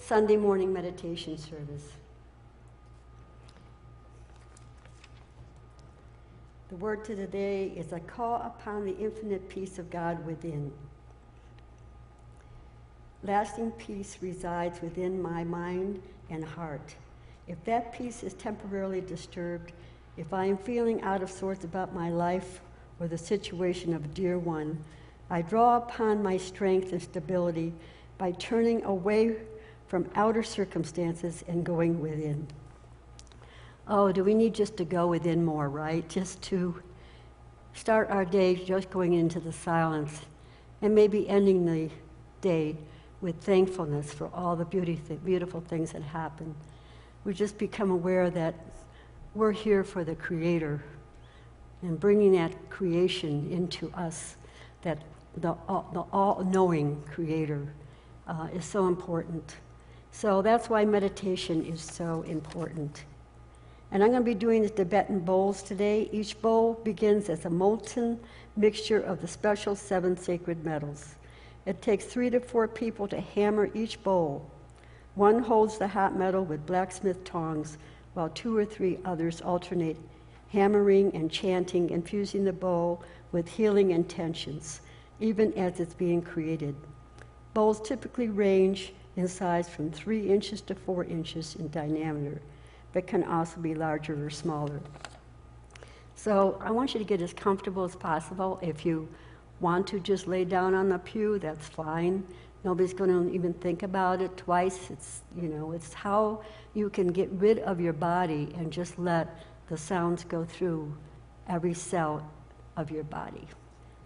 Sunday morning meditation service. The word to today is I call upon the infinite peace of God within. Lasting peace resides within my mind and heart. If that peace is temporarily disturbed, if I am feeling out of sorts about my life or the situation of a dear one, I draw upon my strength and stability by turning away from outer circumstances and going within. Oh, do we need just to go within more, right? Just to start our day just going into the silence and maybe ending the day with thankfulness for all the beautiful things that happen. We just become aware that we're here for the Creator and bringing that creation into us, that the all-knowing Creator is so important. So that's why meditation is so important. And I'm going to be doing the Tibetan bowls today. Each bowl begins as a molten mixture of the special 7 sacred metals. It takes 3 to 4 people to hammer each bowl. One holds the hot metal with blacksmith tongs, while 2 or 3 others alternate hammering and chanting, infusing the bowl with healing intentions, even as it's being created. Bowls typically range in size from 3 inches to 4 inches in diameter, but can also be larger or smaller. So I want you to get as comfortable as possible. If you want to just lay down on the pew, that's fine. Nobody's going to even think about it twice. It's how you can get rid of your body and just let the sounds go through every cell of your body.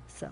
So.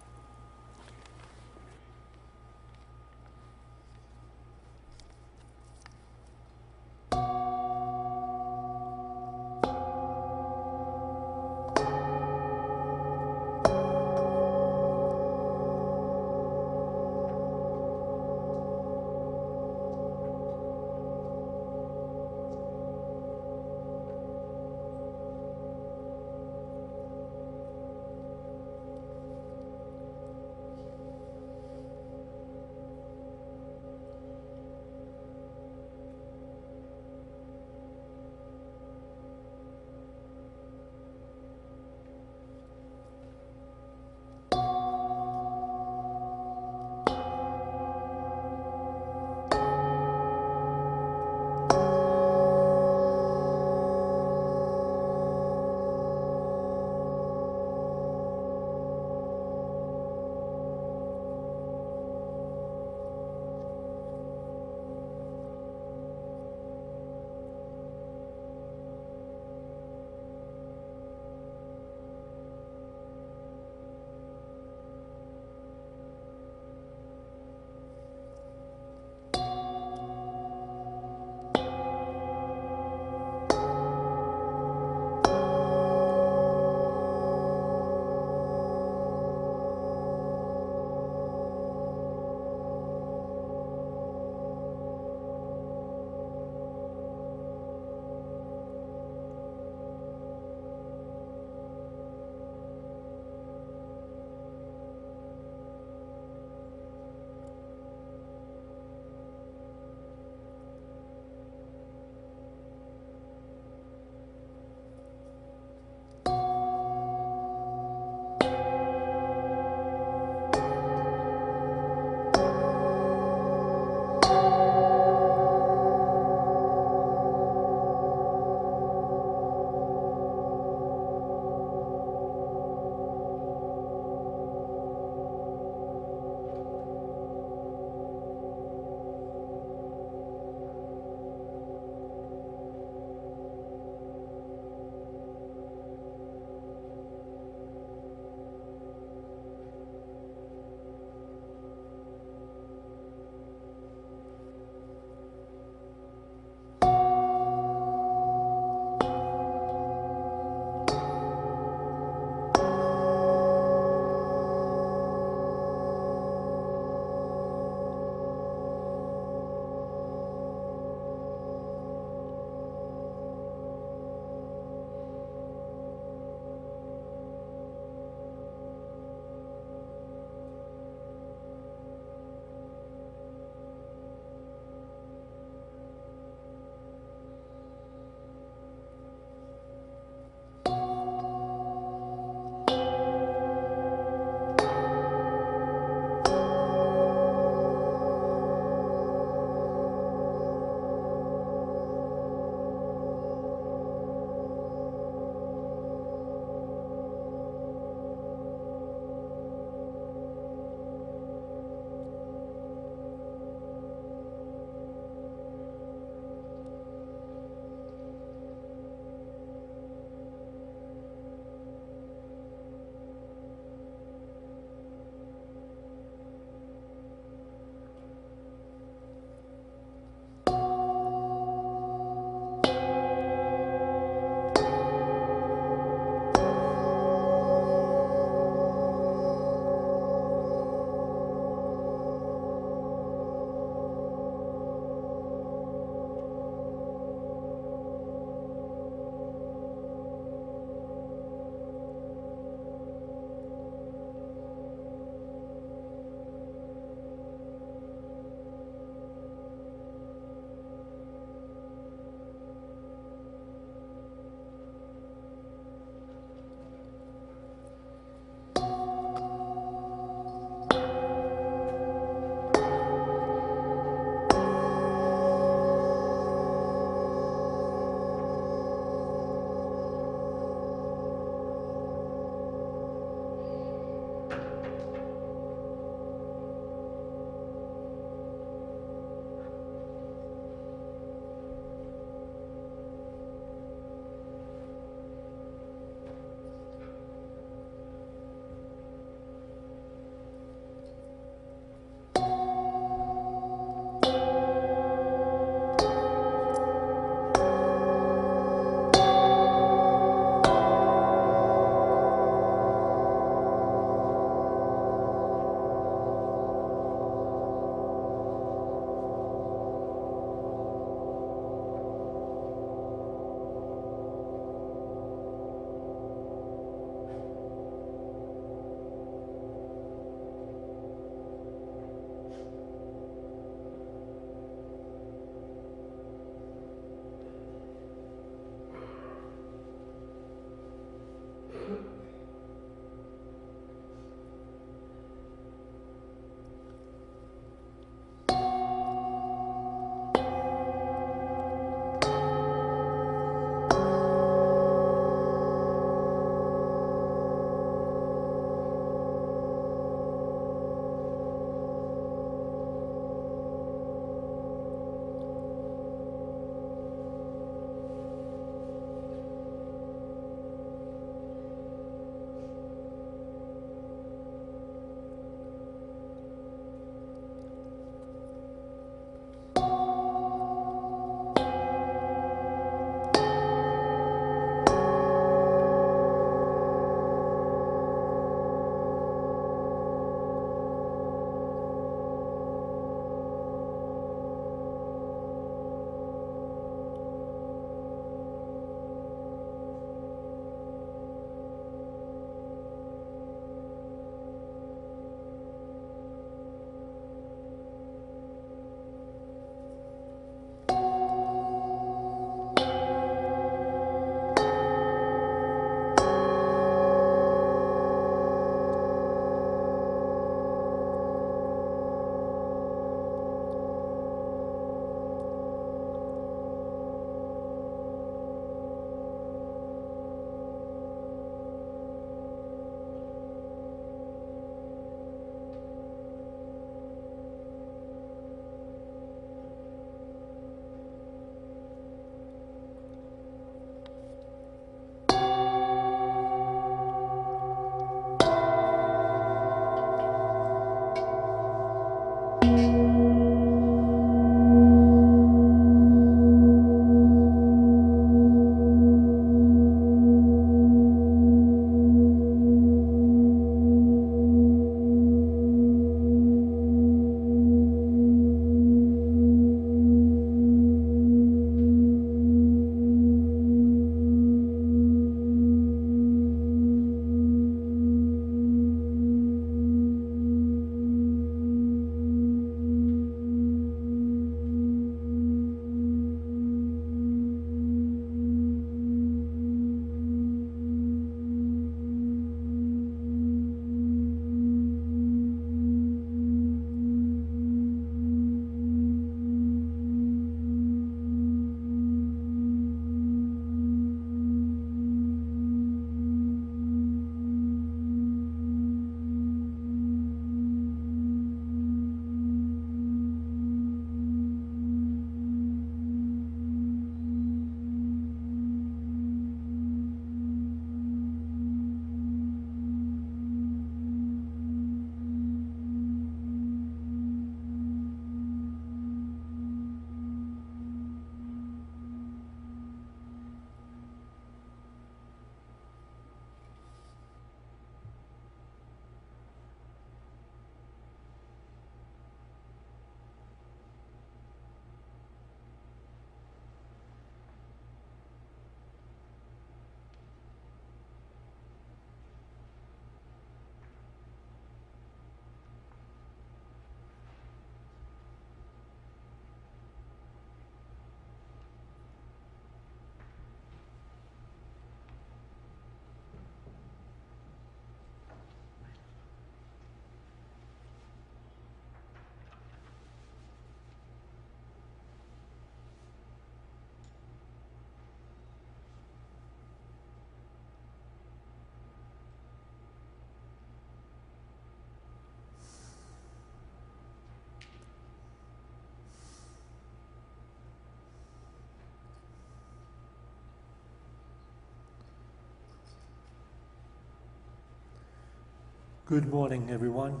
Good morning, everyone.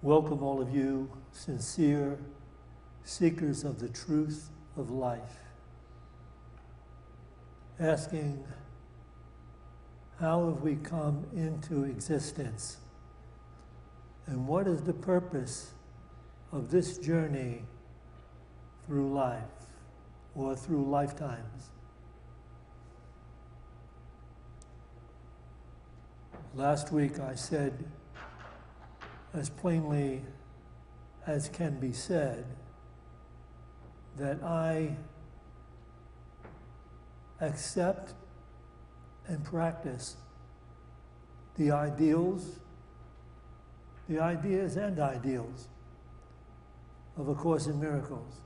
Welcome, all of you, sincere seekers of the truth of life, asking, how have we come into existence? And what is the purpose of this journey through life or through lifetimes? Last week I said, as plainly as can be said, that I accept and practice the ideas and ideals of A Course in Miracles.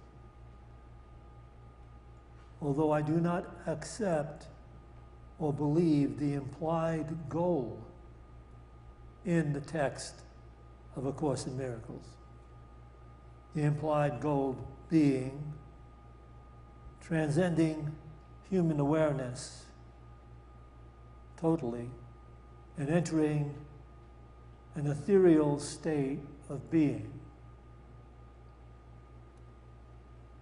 Although I do not accept or believe the implied goal in the text of A Course in Miracles. The implied goal being transcending human awareness totally and entering an ethereal state of being.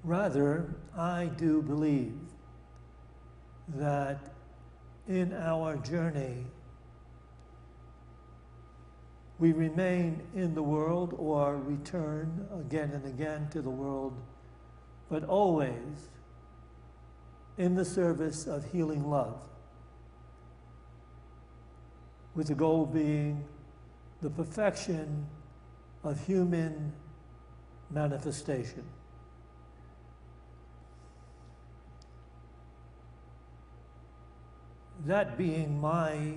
Rather, I do believe that in our journey we remain in the world or return again and again to the world, but always in the service of healing love, with the goal being the perfection of human manifestation. That being my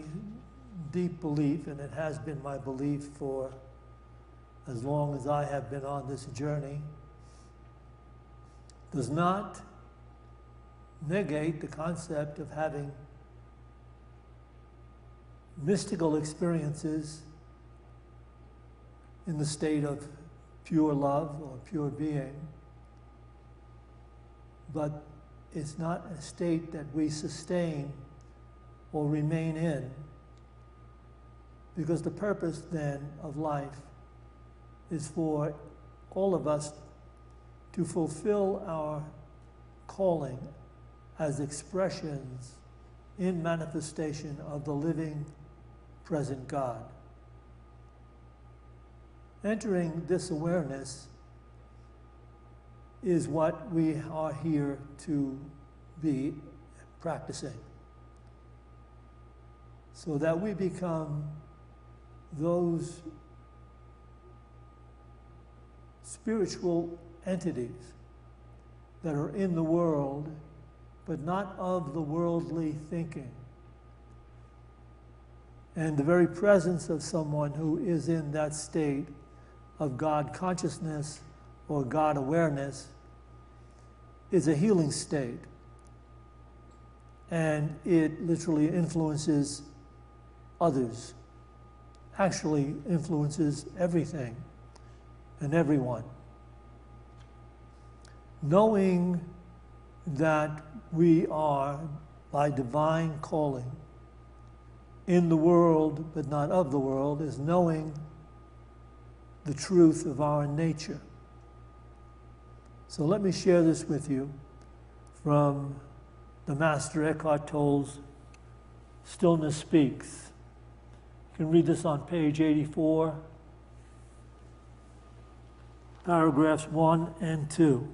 deep belief, and it has been my belief for as long as I have been on this journey, does not negate the concept of having mystical experiences in the state of pure love or pure being, but it's not a state that we sustain or remain in, because the purpose then of life is for all of us to fulfill our calling as expressions in manifestation of the living, present God. Entering this awareness is what we are here to be practicing, so that we become those spiritual entities that are in the world, but not of the worldly thinking. And the very presence of someone who is in that state of God consciousness or God awareness is a healing state. And it literally influences others, actually influences everything and everyone. Knowing that we are, by divine calling, in the world but not of the world, is knowing the truth of our nature. So let me share this with you from the Master Eckhart Tolle's Stillness Speaks. You can read this on page 84, paragraphs 1 and 2.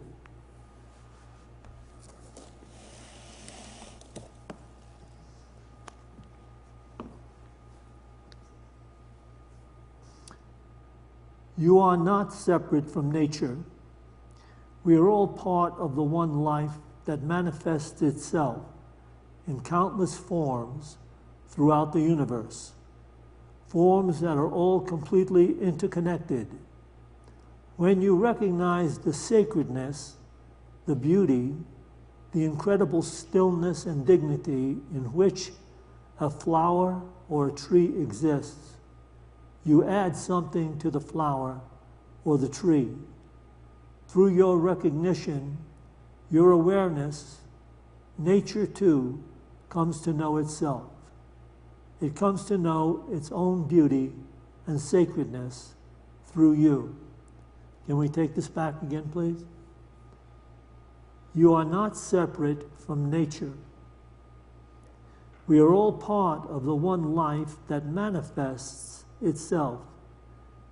You are not separate from nature. We are all part of the one life that manifests itself in countless forms throughout the universe. Forms that are all completely interconnected. When you recognize the sacredness, the beauty, the incredible stillness and dignity in which a flower or a tree exists, you add something to the flower or the tree. Through your recognition, your awareness, nature too comes to know itself. It comes to know its own beauty and sacredness through you. Can we take this back again, please? You are not separate from nature. We are all part of the one life that manifests itself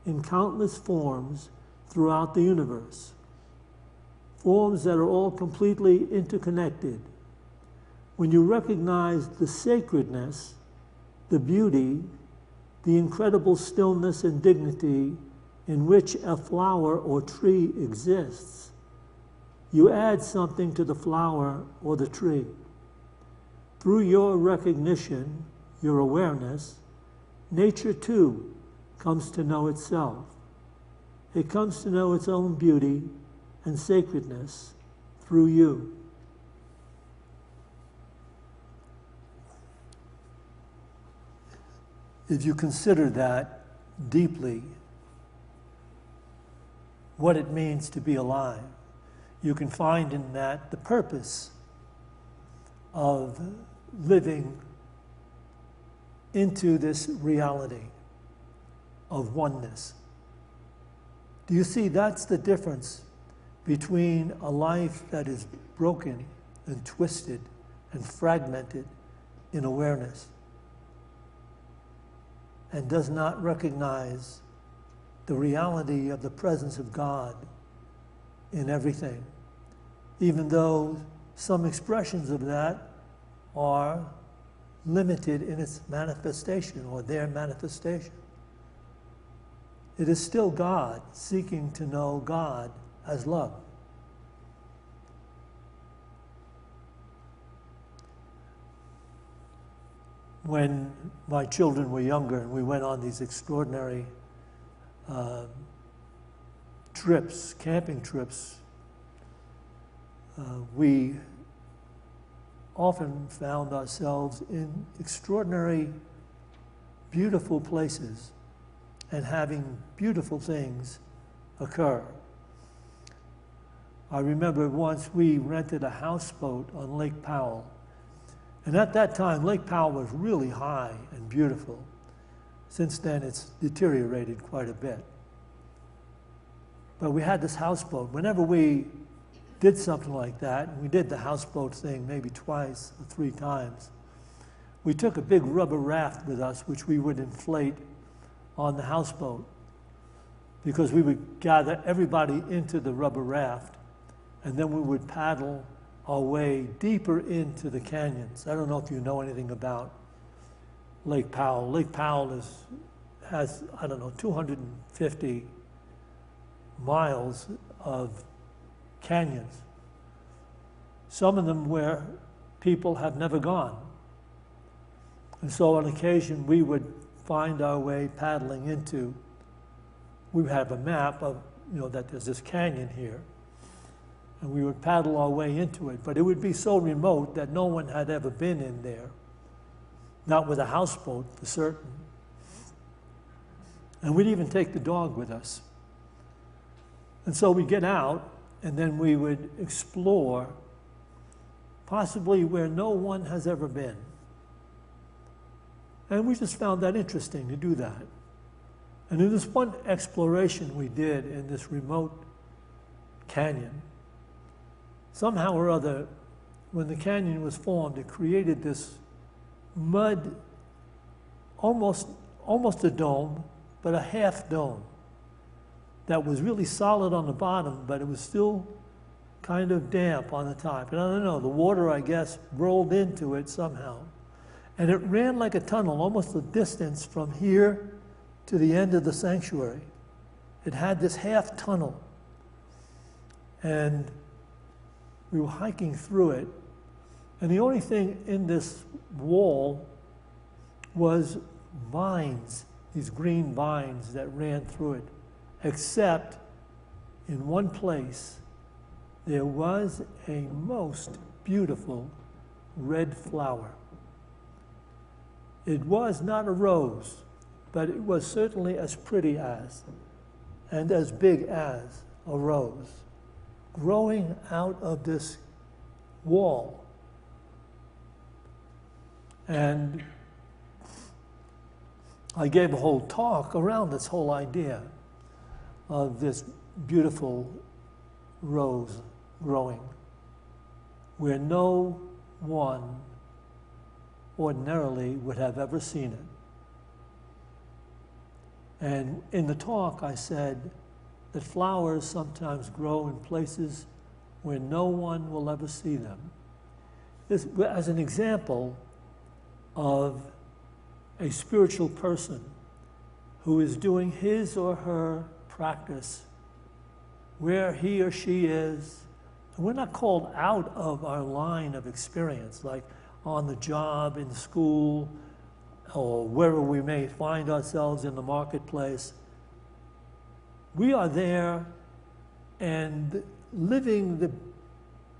in countless forms throughout the universe. Forms that are all completely interconnected. When you recognize the sacredness, the beauty, the incredible stillness and dignity in which a flower or tree exists, you add something to the flower or the tree. Through your recognition, your awareness, nature too comes to know itself. It comes to know its own beauty and sacredness through you. If you consider that deeply, what it means to be alive, you can find in that the purpose of living into this reality of oneness. Do you see that's the difference between a life that is broken and twisted and fragmented in awareness and does not recognize the reality of the presence of God in everything, even though some expressions of that are limited in its manifestation or their manifestation. It is still God seeking to know God as love. When my children were younger and we went on these extraordinary trips, camping trips, we often found ourselves in extraordinary, beautiful places and having beautiful things occur. I remember once we rented a houseboat on Lake Powell. And at that time, Lake Powell was really high and beautiful. Since then, it's deteriorated quite a bit. But we had this houseboat. Whenever we did something like that, and we did the houseboat thing maybe twice or 3 times, we took a big rubber raft with us, which we would inflate on the houseboat, because we would gather everybody into the rubber raft, and then we would paddle our way deeper into the canyons. I don't know if you know anything about Lake Powell. Lake Powell has, I don't know, 250 miles of canyons. Some of them where people have never gone. And so on occasion we would find our way paddling into, we have a map of, that there's this canyon here, and we would paddle our way into it, but it would be so remote that no one had ever been in there, not with a houseboat for certain. And we'd even take the dog with us. And so we'd get out, and then we would explore possibly where no one has ever been. And we just found that interesting to do that. And in this one exploration we did in this remote canyon, somehow or other, when the canyon was formed, it created this mud, almost a dome, but a half dome that was really solid on the bottom, but it was still kind of damp on the top. And I don't know, the water, I guess, rolled into it somehow. And it ran like a tunnel, almost the distance from here to the end of the sanctuary. It had this half tunnel. And we were hiking through it, and the only thing in this wall was vines, these green vines that ran through it, except in one place there was a most beautiful red flower. It was not a rose, but it was certainly as pretty as and as big as a rose, growing out of this wall. And I gave a whole talk around this whole idea of this beautiful rose growing where no one ordinarily would have ever seen it. And in the talk I said that flowers sometimes grow in places where no one will ever see them. This, as an example of a spiritual person who is doing his or her practice where he or she is. And we're not called out of our line of experience, like on the job, in school, or wherever we may find ourselves in the marketplace. We are there and living the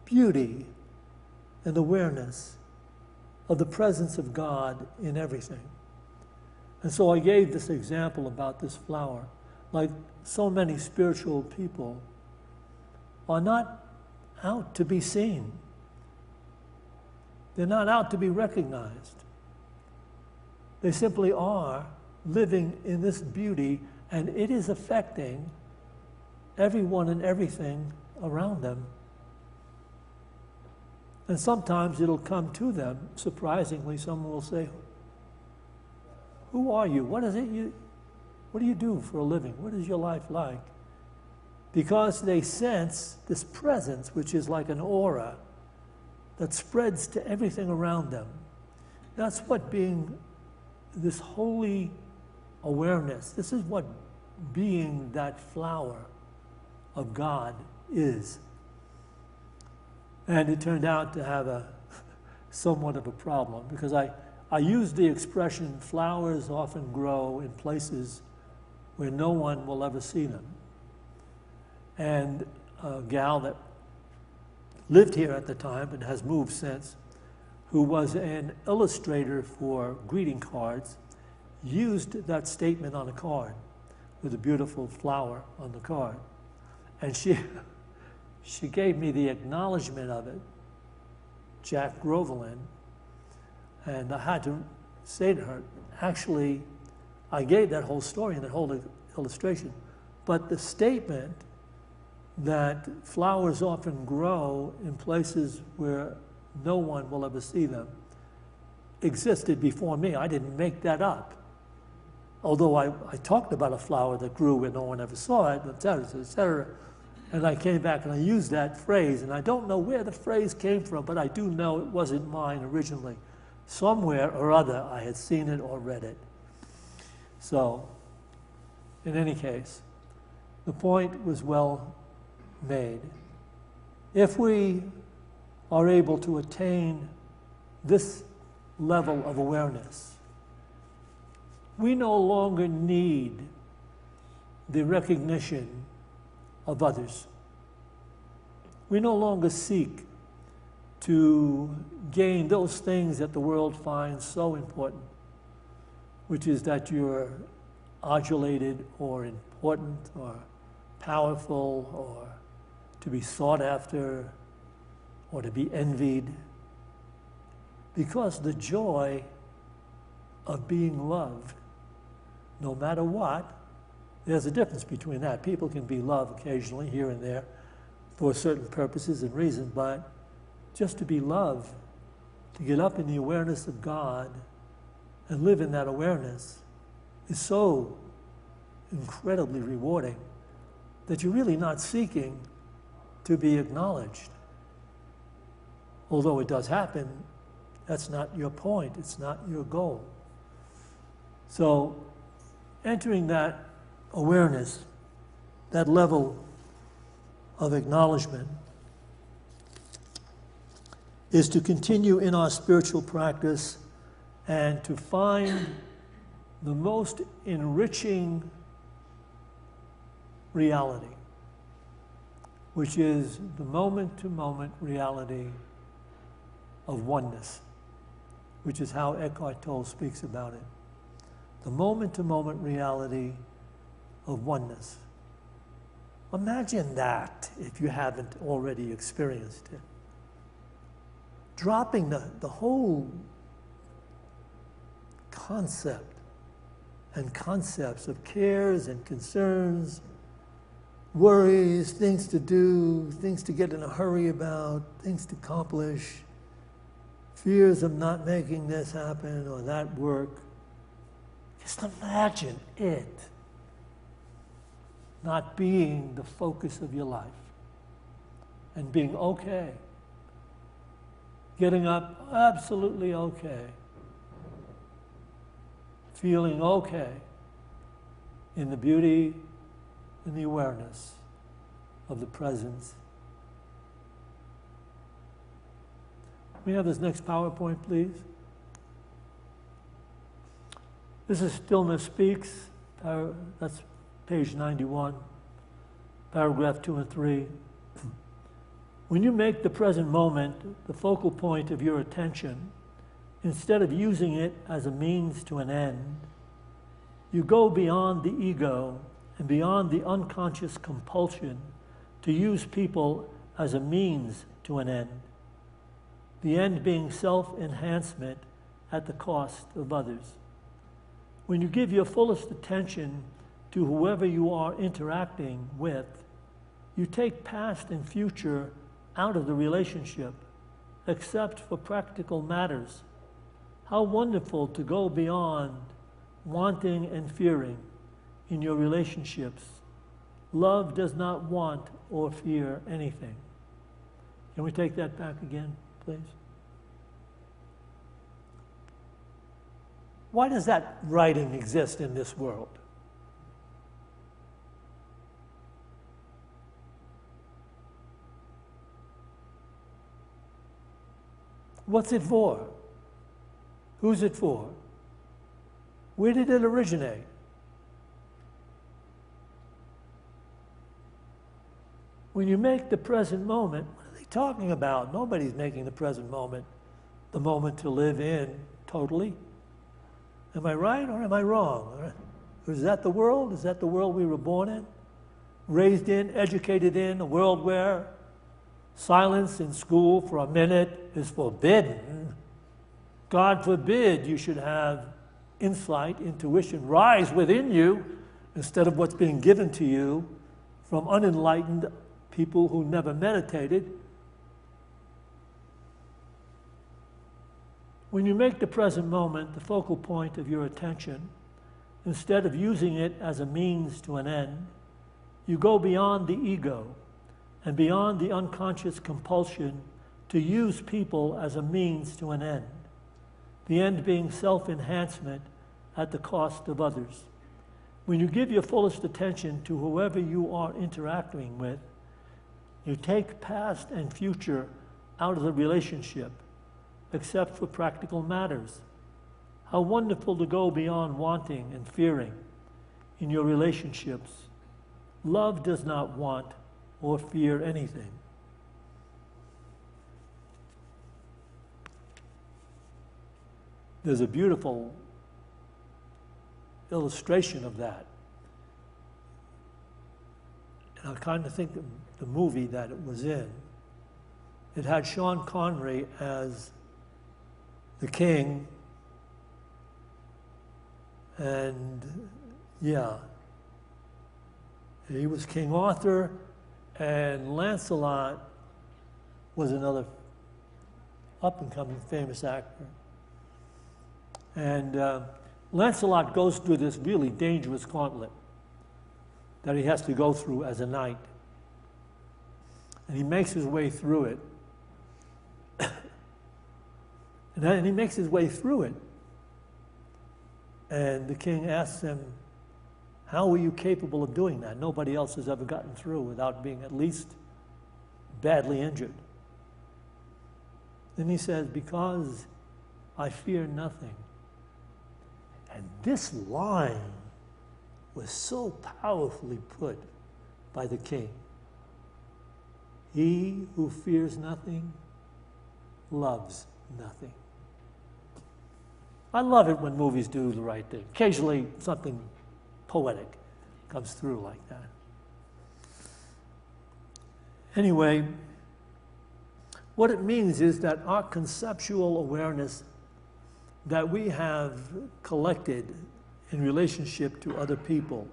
beauty and awareness of the presence of God in everything. And so I gave this example about this flower. Like so many spiritual people are not out to be seen. They're not out to be recognized. They simply are living in this beauty, and it is affecting everyone and everything around them. And sometimes it'll come to them, surprisingly, someone will say, "Who are you? What do you do for a living? What is your life like?" Because they sense this presence, which is like an aura that spreads to everything around them. That's what being this holy awareness, this is what being that flower of God is. And it turned out to have a somewhat of a problem, because I used the expression, flowers often grow in places where no one will ever see them. And a gal that lived here at the time and has moved since, who was an illustrator for greeting cards, used that statement on a card with a beautiful flower on the card. And she gave me the acknowledgement of it, Jack Grovelin, and I had to say to her, actually, I gave that whole story and that whole illustration, but the statement that flowers often grow in places where no one will ever see them existed before me. I didn't make that up. Although I talked about a flower that grew where no one ever saw it, et cetera, et cetera. And I came back and I used that phrase, and I don't know where the phrase came from, but I do know it wasn't mine originally. Somewhere or other I had seen it or read it. So, in any case, the point was well made. If we are able to attain this level of awareness, we no longer need the recognition of others. We no longer seek to gain those things that the world finds so important, which is that you're adulated or important or powerful or to be sought after or to be envied. Because the joy of being loved, no matter what, there's a difference between that. People can be loved occasionally here and there for certain purposes and reasons, but just to be loved, to get up in the awareness of God and live in that awareness is so incredibly rewarding that you're really not seeking to be acknowledged. Although it does happen, that's not your point, it's not your goal. So entering that awareness, that level of acknowledgement, is to continue in our spiritual practice and to find the most enriching reality, which is the moment-to-moment reality of oneness, which is how Eckhart Tolle speaks about it. The moment-to-moment reality of oneness. Imagine that if you haven't already experienced it. Dropping the whole concept and concepts of cares and concerns, worries, things to do, things to get in a hurry about, things to accomplish, fears of not making this happen or that work. Just imagine it not being the focus of your life and being okay. Getting up absolutely okay. Feeling okay in the beauty and the awareness of the presence. May I have this next PowerPoint, please? This is Stillness Speaks. That's page 91, paragraph 2 and 3. When you make the present moment the focal point of your attention, instead of using it as a means to an end, you go beyond the ego and beyond the unconscious compulsion to use people as a means to an end, the end being self-enhancement at the cost of others. When you give your fullest attention to whoever you are interacting with, you take past and future out of the relationship, except for practical matters. How wonderful to go beyond wanting and fearing in your relationships. Love does not want or fear anything. Can we take that back again, please? Why does that writing exist in this world? What's it for? Who's it for? Where did it originate? When you make the present moment, what are they talking about? Nobody's making the present moment the moment to live in totally. Am I right or am I wrong? Is that the world? Is that the world we were born in? Raised in, educated in, a world where silence in school for a minute is forbidden. God forbid you should have insight, intuition rise within you instead of what's being given to you from unenlightened people who never meditated. When you make the present moment the focal point of your attention, instead of using it as a means to an end, you go beyond the ego and beyond the unconscious compulsion to use people as a means to an end, the end being self-enhancement at the cost of others. When you give your fullest attention to whoever you are interacting with, you take past and future out of the relationship, except for practical matters. How wonderful to go beyond wanting and fearing in your relationships. Love does not want or fear anything. There's a beautiful illustration of that. And I kind of think the movie that it was in, it had Sean Connery as the king, and yeah, he was King Arthur, and Lancelot was another up-and-coming famous actor. And Lancelot goes through this really dangerous gauntlet that he has to go through as a knight. And he makes his way through it. And he makes his way through it. And the king asks him, how were you capable of doing that? Nobody else has ever gotten through without being at least badly injured. Then he says, because I fear nothing. And this line was so powerfully put by the king. He who fears nothing loves nothing. I love it when movies do the right thing. Occasionally something poetic comes through like that. Anyway, what it means is that our conceptual awareness that we have collected in relationship to other people.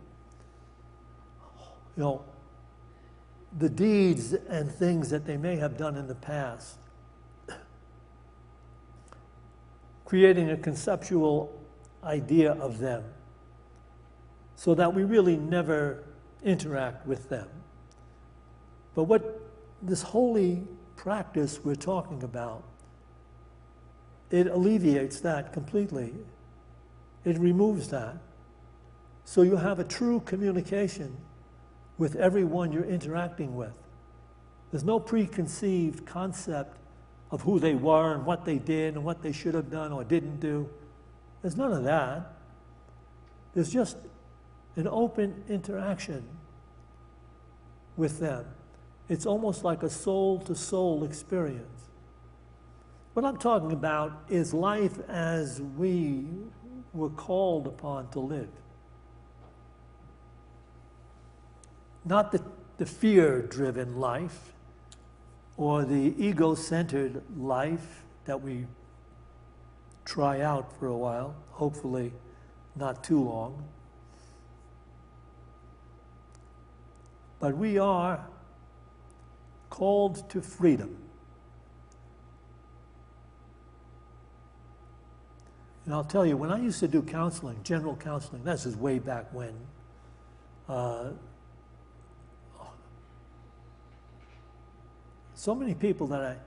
You know, the deeds and things that they may have done in the past, creating a conceptual idea of them so that we really never interact with them. But what this holy practice we're talking about, it alleviates that completely. It removes that. So you have a true communication with everyone you're interacting with. There's no preconceived concept of who they were and what they did and what they should have done or didn't do. There's none of that. There's just an open interaction with them. It's almost like a soul-to-soul experience. What I'm talking about is life as we were called upon to live. Not the fear-driven life or the ego-centered life that we try out for a while, hopefully not too long. But we are called to freedom. And I'll tell you, when I used to do counseling, general counseling, this is way back when, so many people that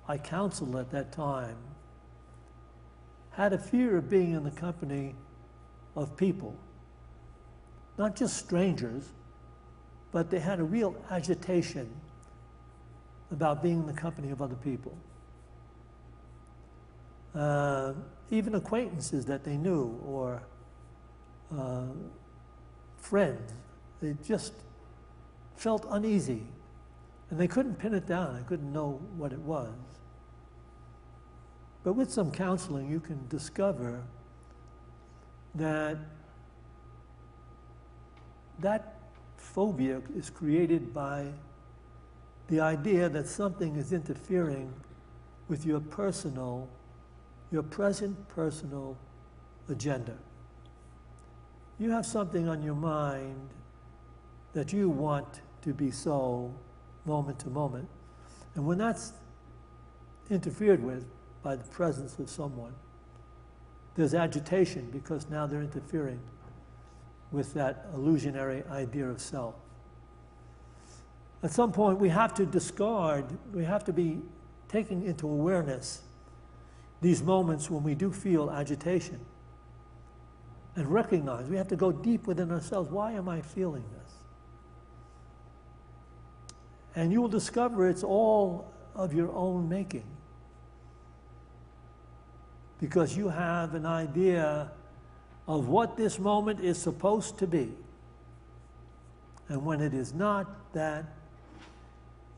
I counseled at that time had a fear of being in the company of people, not just strangers, but they had a real agitation about being in the company of other people. Even acquaintances that they knew or friends, they just felt uneasy and they couldn't pin it down. They couldn't know what it was. But with some counseling, you can discover that that phobia is created by the idea that something is interfering with your present personal agenda. You have something on your mind that you want to be so moment to moment. And when that's interfered with by the presence of someone, there's agitation because now they're interfering with that illusionary idea of self. At some point, we have to discard, we have to be taking into awareness these moments when we do feel agitation and recognize, we have to go deep within ourselves. Why am I feeling this? And you will discover it's all of your own making, because you have an idea of what this moment is supposed to be. And when it is not that,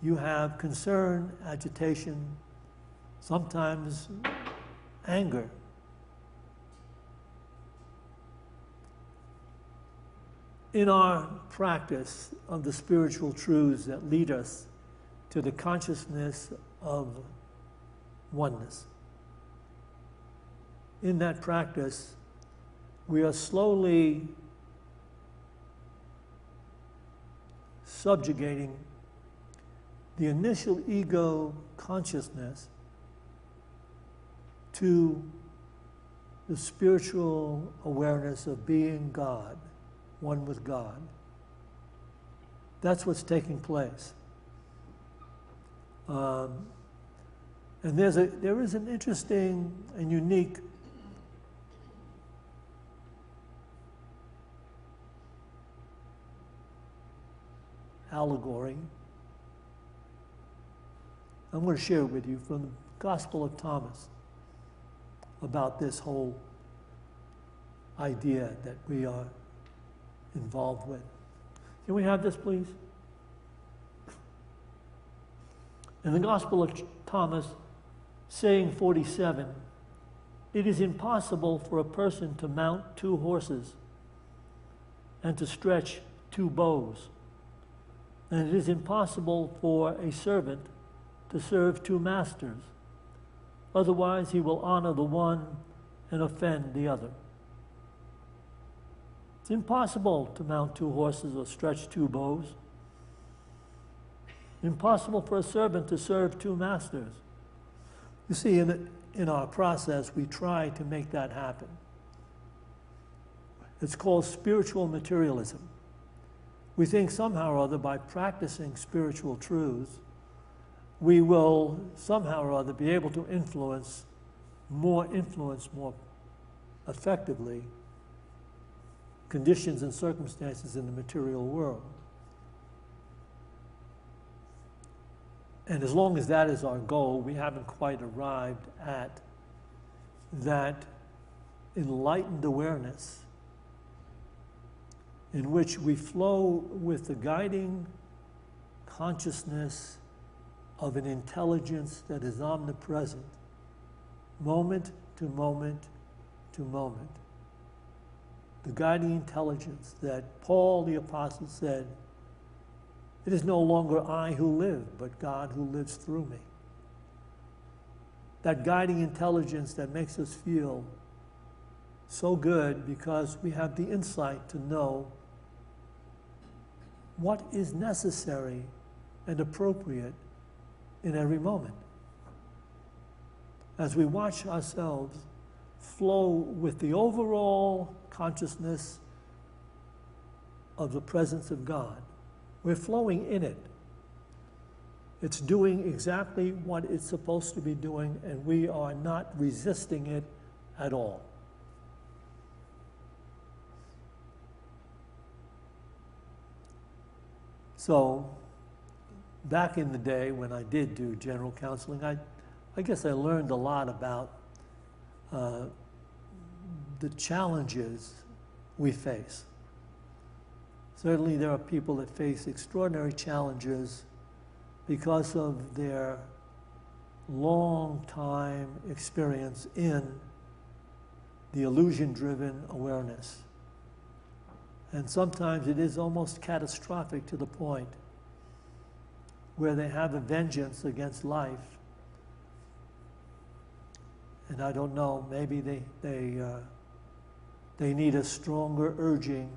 you have concern, agitation, sometimes anger. In our practice of the spiritual truths that lead us to the consciousness of oneness, in that practice, we are slowly subjugating the initial ego consciousness to the spiritual awareness of being God, one with God. That's what's taking place. And there is an interesting and unique allegory. I'm going to share it with you from the Gospel of Thomas about this whole idea that we are involved with. Can we have this, please? In the Gospel of Thomas, saying 47, it is impossible for a person to mount 2 horses and to stretch 2 bows. And it is impossible for a servant to serve 2 masters. Otherwise, he will honor the one and offend the other. It's impossible to mount 2 horses or stretch 2 bows. Impossible for a servant to serve 2 masters. You see, in our process, we try to make that happen. It's called spiritual materialism. We think somehow or other by practicing spiritual truths, we will somehow or other be able to influence more effectively conditions and circumstances in the material world. And as long as that is our goal, we haven't quite arrived at that enlightened awareness in which we flow with the guiding consciousness of an intelligence that is omnipresent, moment to moment to moment. The guiding intelligence that Paul the Apostle said, "It is no longer I who live, but God who lives through me." That guiding intelligence that makes us feel so good because we have the insight to know what is necessary and appropriate in every moment. As we watch ourselves flow with the overall consciousness of the presence of God, we're flowing in it. It's doing exactly what it's supposed to be doing, and we are not resisting it at all. So, back in the day when I did do general counseling, I guess I learned a lot about the challenges we face. Certainly there are people that face extraordinary challenges because of their long time experience in the illusion-driven awareness. And sometimes it is almost catastrophic to the point where they have a vengeance against life. And I don't know, maybe they need a stronger urging,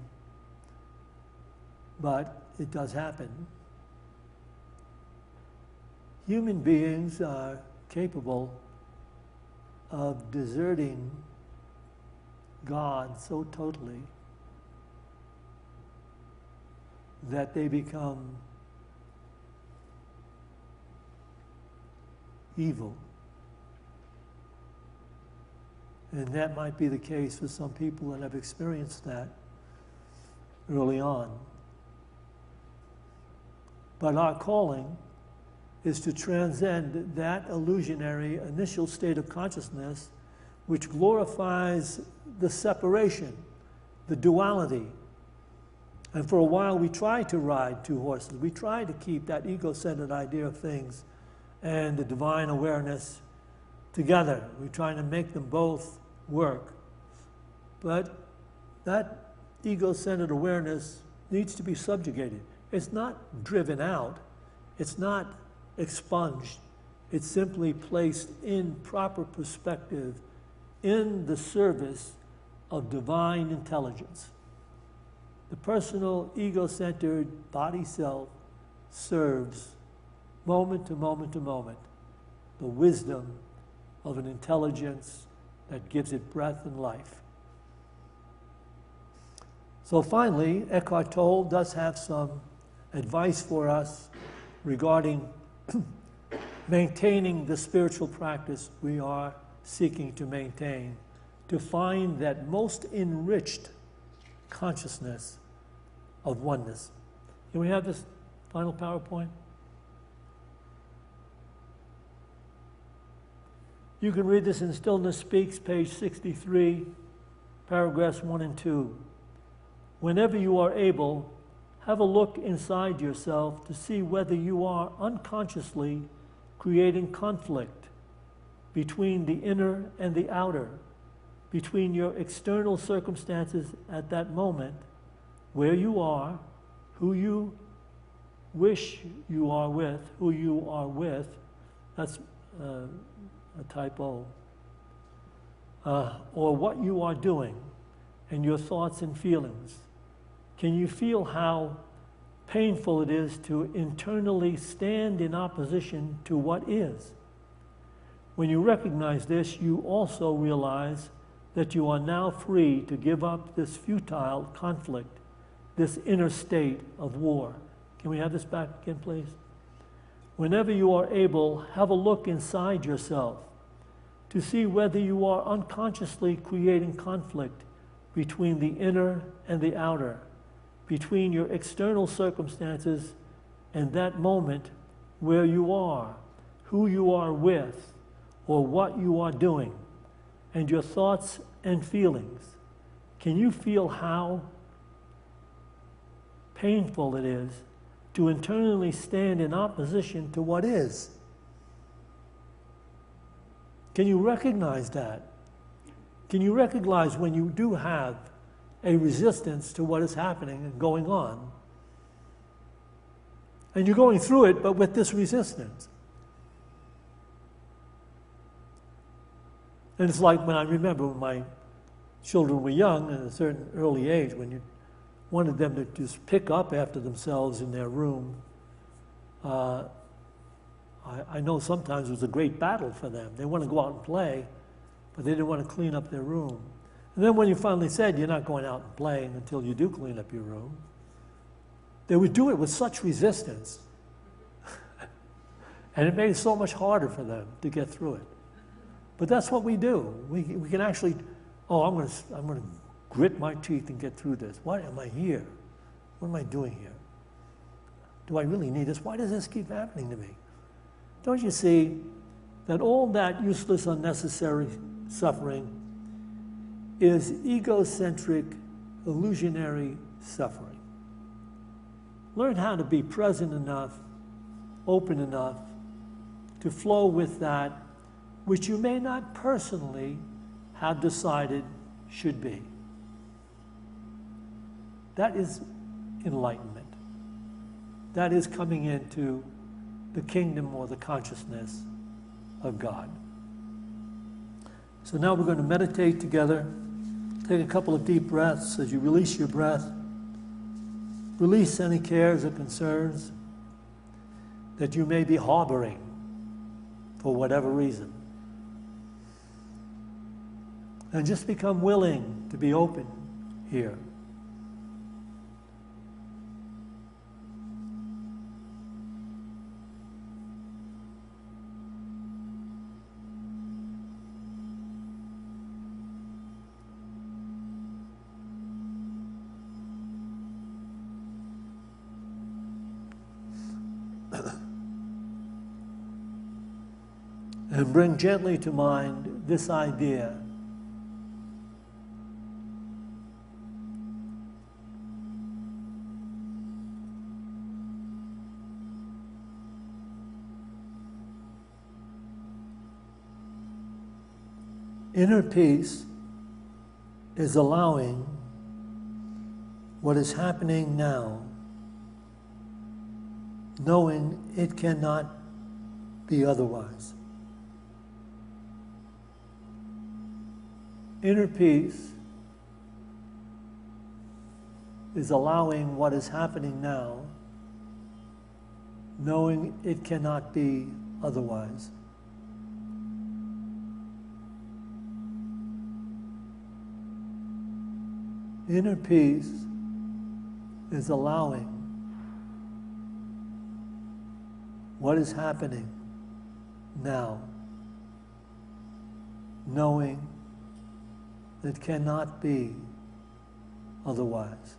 but it does happen. Human beings are capable of deserting God so totally that they become evil. And that might be the case for some people that have experienced that early on. But our calling is to transcend that illusionary initial state of consciousness which glorifies the separation, the duality. And for a while we tried to ride 2 horses. We tried to keep that ego-centered idea of things and the divine awareness together. We're trying to make them both work. But that ego-centered awareness needs to be subjugated. It's not driven out. It's not expunged. It's simply placed in proper perspective in the service of divine intelligence. The personal ego-centered body self serves moment to moment to moment the wisdom of an intelligence that gives it breath and life. So finally, Eckhart Tolle does have some advice for us regarding maintaining the spiritual practice we are seeking to maintain, to find that most enriched consciousness of oneness. Can we have this final PowerPoint? You can read this in Stillness Speaks, page 63, paragraphs 1 and 2. Whenever you are able, have a look inside yourself to see whether you are unconsciously creating conflict between the inner and the outer, between your external circumstances at that moment, where you are, who you wish you are with, who you are with. That's a typo. Or what you are doing, and your thoughts and feelings? Can you feel how painful it is to internally stand in opposition to what is? When you recognize this, you also realize that you are now free to give up this futile conflict, this inner state of war. Can we have this back again, please? Whenever you are able, have a look inside yourself to see whether you are unconsciously creating conflict between the inner and the outer, between your external circumstances and that moment where you are, who you are with, or what you are doing, and your thoughts and feelings. Can you feel how painful it is to internally stand in opposition to what is? Can you recognize that? Can you recognize when you do have a resistance to what is happening and going on? And you're going through it, but with this resistance. And it's like when I remember when my children were young, at a certain early age, when you wanted them to just pick up after themselves in their room. I know sometimes it was a great battle for them. They want to go out and play, but they didn't want to clean up their room. And then when you finally said, you're not going out and playing until you do clean up your room, they would do it with such resistance. And it made it so much harder for them to get through it. But that's what we do. We can actually, I'm going to grit my teeth and get through this. Why am I here? What am I doing here? Do I really need this? Why does this keep happening to me? Don't you see that all that useless, unnecessary suffering is egocentric, illusionary suffering? Learn how to be present enough, open enough to flow with that which you may not personally have decided should be. That is enlightenment. That is coming into the kingdom or the consciousness of God. So now we're going to meditate together. Take a couple of deep breaths. As you release your breath, release any cares or concerns that you may be harboring for whatever reason. And just become willing to be open here. And bring gently to mind this idea. Inner peace is allowing what is happening now, knowing it cannot be otherwise. Inner peace is allowing what is happening now, knowing it cannot be otherwise. Inner peace is allowing what is happening now, knowing that cannot be otherwise.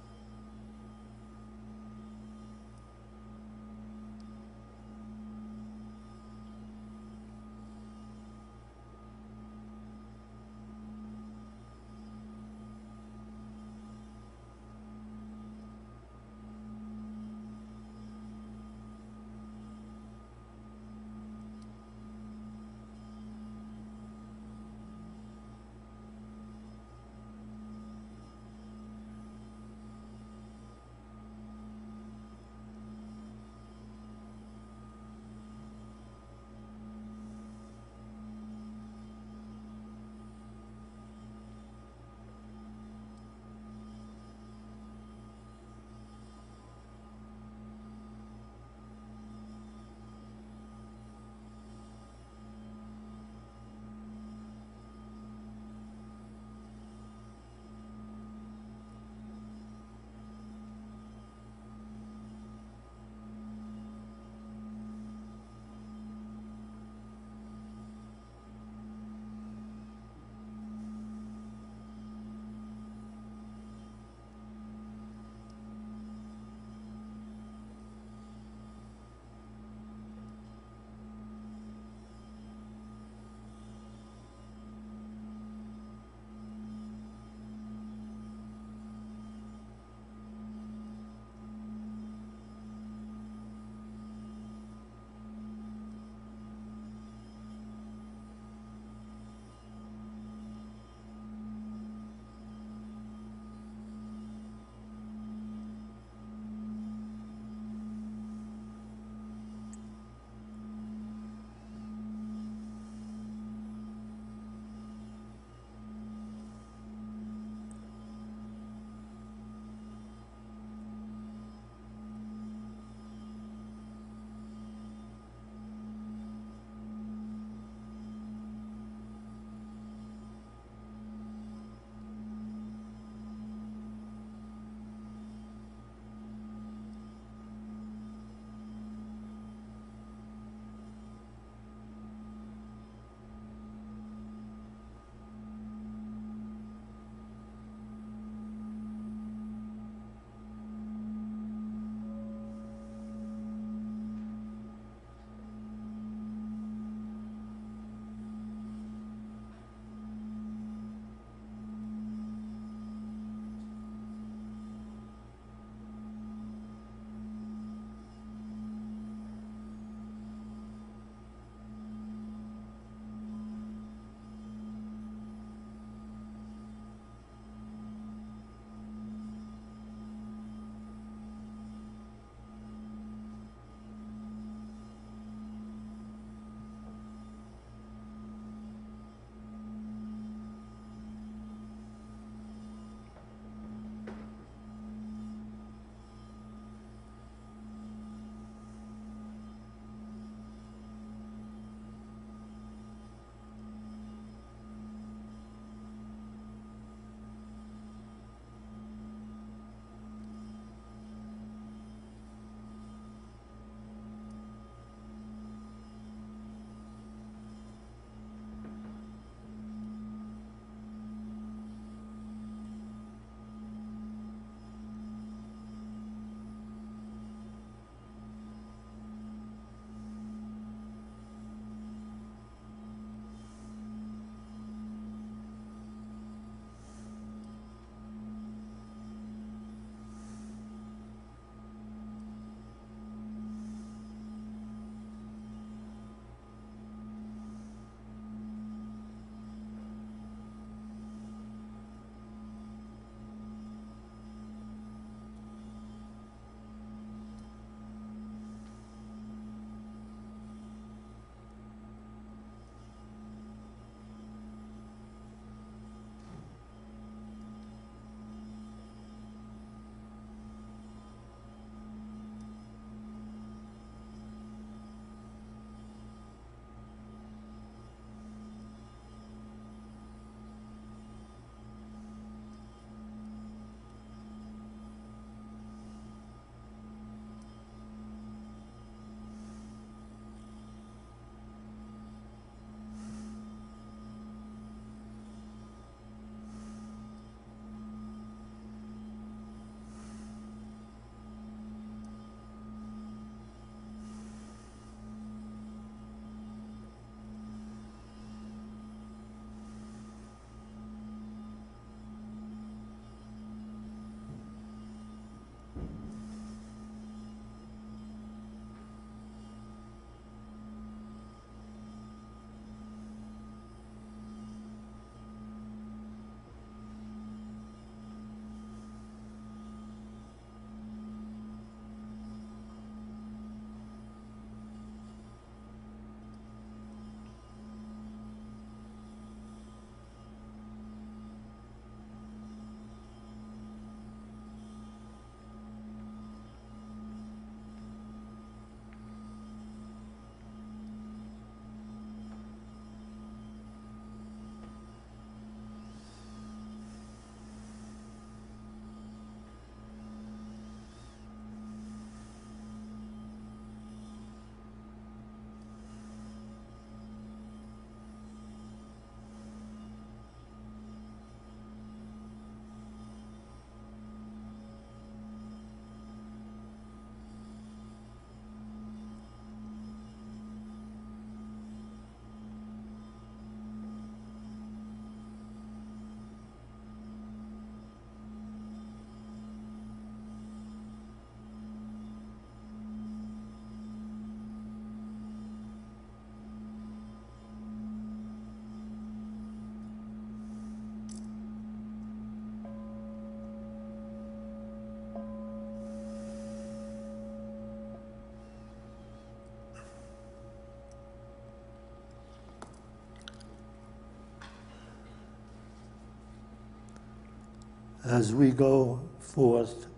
as we go forth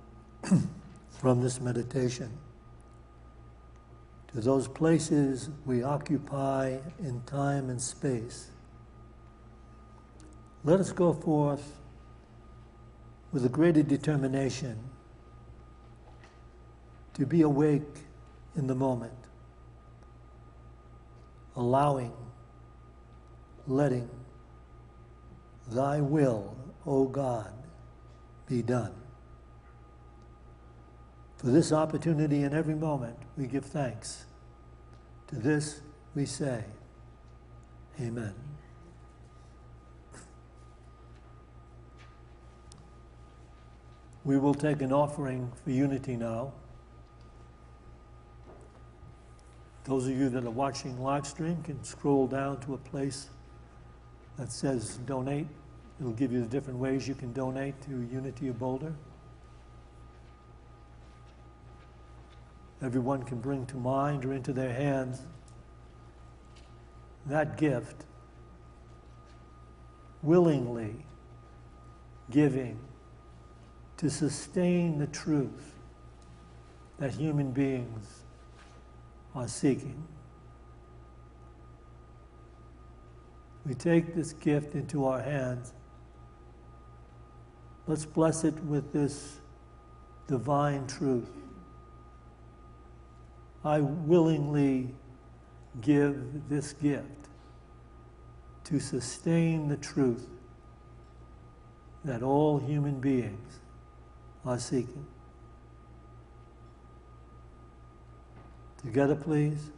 from this meditation to those places we occupy in time and space, let us go forth with a greater determination to be awake in the moment, allowing, letting thy will, O God, be done. For this opportunity in every moment, we give thanks. To this we say, Amen. We will take an offering for unity now. Those of you that are watching live stream can scroll down to a place that says donate. It'll give you the different ways you can donate to Unity of Boulder. Everyone can bring to mind or into their hands that gift, willingly giving to sustain the truth that human beings are seeking. We take this gift into our hands. Let's bless it with this divine truth. I willingly give this gift to sustain the truth that all human beings are seeking. Together, please.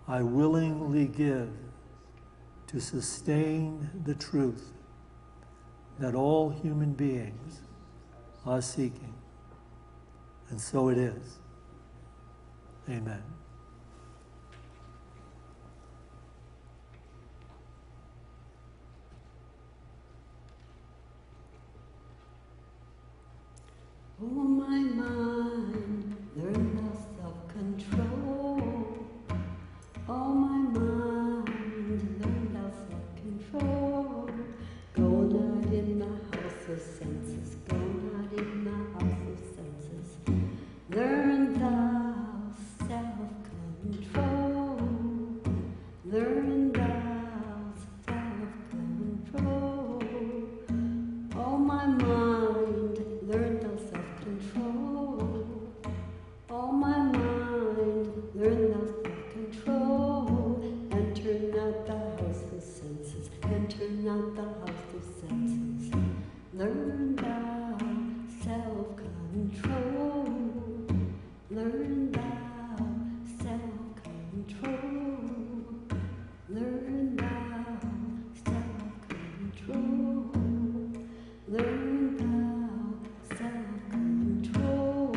I willingly give to sustain the truth that all human beings are seeking. And so it is. Amen. Oh, my mind, learn thou self-control. Oh, my mind, learn thou self-control. Go not in the house of senses, go not in the house of senses. Learn thou self-control. Learn thou self-control. Oh, my mind, learn thou self-control. Oh, my mind, learn thou self-control. Enter not the house of senses, enter not the house of senses. Learn thou self-control. Learn thou self-control. Learn thou self-control. Learn thou self-control.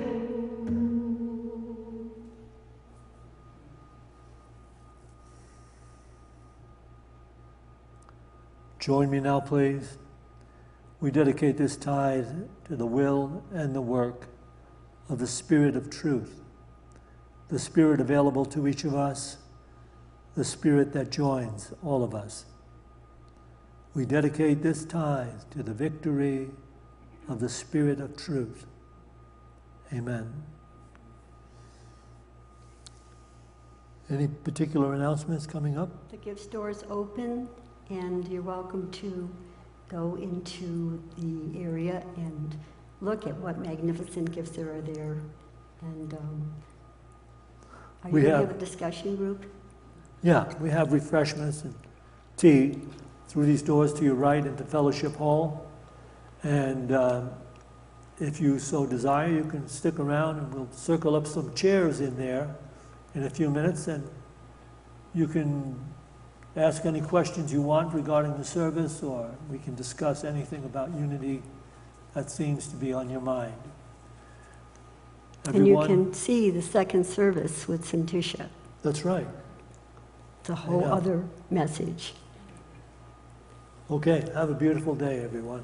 Join me now, please. We dedicate this tithe to the will and the work of the Spirit of Truth, the Spirit available to each of us, the Spirit that joins all of us. We dedicate this tithe to the victory of the Spirit of Truth. Amen. Any particular announcements coming up? The gift store is open, and you're welcome to go into the area and look at what magnificent gifts there are there. And are you going to have a discussion group? Yeah, we have refreshments and tea through these doors to your right into Fellowship Hall. And if you so desire, you can stick around and we'll circle up some chairs in there in a few minutes, and you can ask any questions you want regarding the service, or we can discuss anything about unity that seems to be on your mind. Everyone, and you can see the second service with Santusha. That's right. It's a whole other message. Okay, have a beautiful day, everyone.